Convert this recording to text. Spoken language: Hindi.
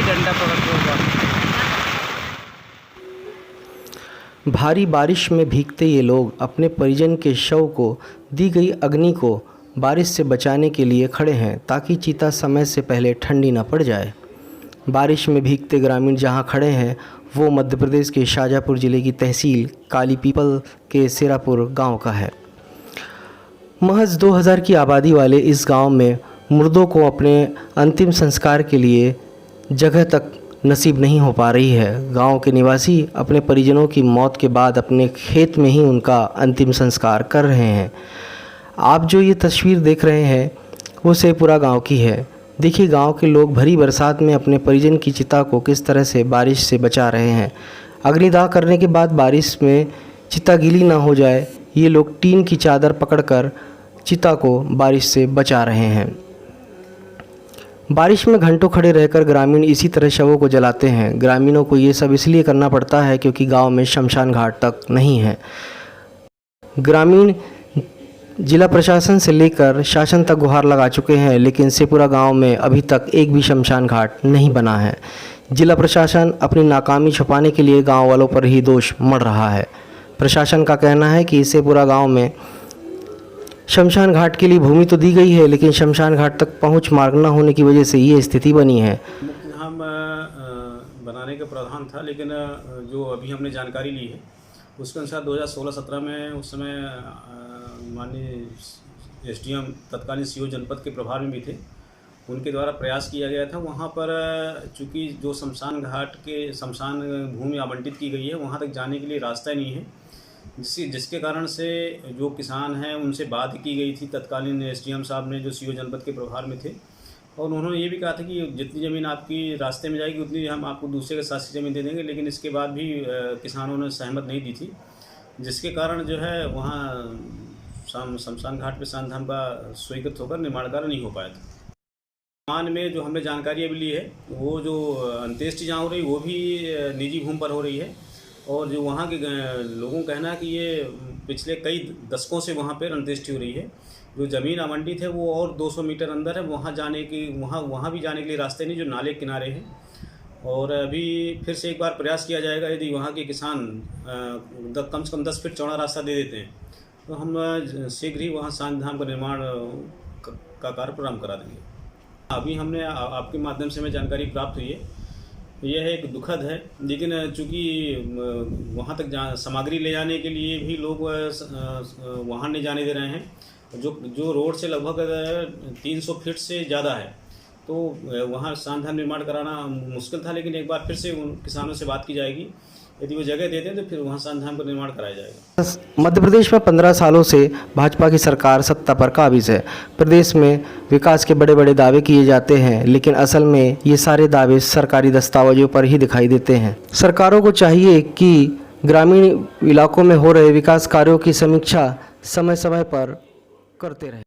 डंडा पकड़ के ऊपर। भारी बारिश में भीगते ये लोग अपने परिजन के शव को दी गई अग्नि को बारिश से बचाने के लिए खड़े हैं ताकि चिता समय से पहले ठंडी न पड़ जाए। बारिश में भीगते ग्रामीण जहां खड़े हैं वो मध्य प्रदेश के शाजापुर ज़िले की तहसील कालीपीपल के सिरापुर गांव का है। महज 2000 की आबादी वाले इस गांव में मुर्दों को अपने अंतिम संस्कार के लिए जगह तक नसीब नहीं हो पा रही है। गांव के निवासी अपने परिजनों की मौत के बाद अपने खेत में ही उनका अंतिम संस्कार कर रहे हैं। आप जो ये तस्वीर देख रहे हैं वो शेखपुरा गांव की है। देखिए गांव के लोग भरी बरसात में अपने परिजन की चिता को किस तरह से बारिश से बचा रहे हैं। अग्निदाह करने के बाद बारिश में चिता गीली ना हो जाए ये लोग टीन की चादर पकड़कर चिता को बारिश से बचा रहे हैं। बारिश में घंटों खड़े रहकर ग्रामीण इसी तरह शवों को जलाते हैं। ग्रामीणों को ये सब इसलिए करना पड़ता है क्योंकि गांव में शमशान घाट तक नहीं है। ग्रामीण जिला प्रशासन से लेकर शासन तक गुहार लगा चुके हैं लेकिन शेखपुरा गांव में अभी तक एक भी शमशान घाट नहीं बना है। जिला प्रशासन अपनी नाकामी छुपाने के लिए गांव वालों पर ही दोष मढ़ रहा है। प्रशासन का कहना है कि शेखपुरा गांव में शमशान घाट के लिए भूमि तो दी गई है लेकिन शमशान घाट तक पहुंच मार्ग न होने की वजह से ये स्थिति बनी है। हम बनाने का प्रावधान था लेकिन जो अभी हमने जानकारी ली है उसके अनुसार 2016-17 में उस समय माननीय एसडीएम तत्कालीन सीओ जनपद के प्रभार में भी थे, उनके द्वारा प्रयास किया गया था। वहाँ पर चूँकि जो शमशान घाट के शमशान भूमि आवंटित की गई है वहाँ तक जाने के लिए रास्ता नहीं है, जिसके कारण से जो किसान हैं उनसे बात की गई थी तत्कालीन एसडीएम साहब ने जो सीओ जनपद के प्रभार में थे, और उन्होंने ये भी कहा था कि जितनी ज़मीन आपकी रास्ते में जाएगी उतनी हम आपको दूसरे के साथ ज़मीन दे देंगे। लेकिन इसके बाद भी किसानों ने सहमत नहीं दी थी, जिसके कारण जो है वहाँ शमशान घाट पे शांतधाम का स्वीकृत होकर निर्माण कार्य नहीं हो पाया था। वर्तमान में जो हमने जानकारी अभी ली है वो जो अंत्येष्टि जहाँ हो रही वो भी निजी भूमि पर हो रही है, और जो वहाँ के लोगों का कहना है कि ये पिछले कई दशकों से वहाँ पर अंत्येष्टि हो रही है। जो ज़मीन आवंटित है वो और 200 मीटर अंदर है, वहाँ जाने की वहाँ भी जाने के लिए रास्ते नहीं, जो नाले के किनारे हैं। और अभी फिर से एक बार प्रयास किया जाएगा, यदि वहाँ के किसान कम से कम 10 फीट चौड़ा रास्ता दे देते हैं तो हम शीघ्र ही वहाँ शांतिधाम का निर्माण का कार्य प्रारंभ करा देंगे। अभी हमने आपके माध्यम से हमें जानकारी प्राप्त हुई है, यह एक दुखद है, लेकिन चूँकि वहाँ तक सामग्री ले जाने के लिए भी लोग वहाँ नहीं जाने दे रहे हैं, जो रोड से लगभग 300 फीट से ज़्यादा है, तो वहाँ शांतिधाम निर्माण कराना मुश्किल था। लेकिन एक बार फिर से उन किसानों से बात की जाएगी, यदि वो जगह देते हैं तो फिर वहाँ शांतिधाम का निर्माण कराया जाएगा। मध्य प्रदेश में 15 सालों से भाजपा की सरकार सत्ता पर काबिज है। प्रदेश में विकास के बड़े बड़े दावे किए जाते हैं लेकिन असल में ये सारे दावे सरकारी दस्तावेजों पर ही दिखाई देते हैं। सरकारों को चाहिए कि ग्रामीण इलाकों में हो रहे विकास कार्यों की समीक्षा समय समय पर करते रहे।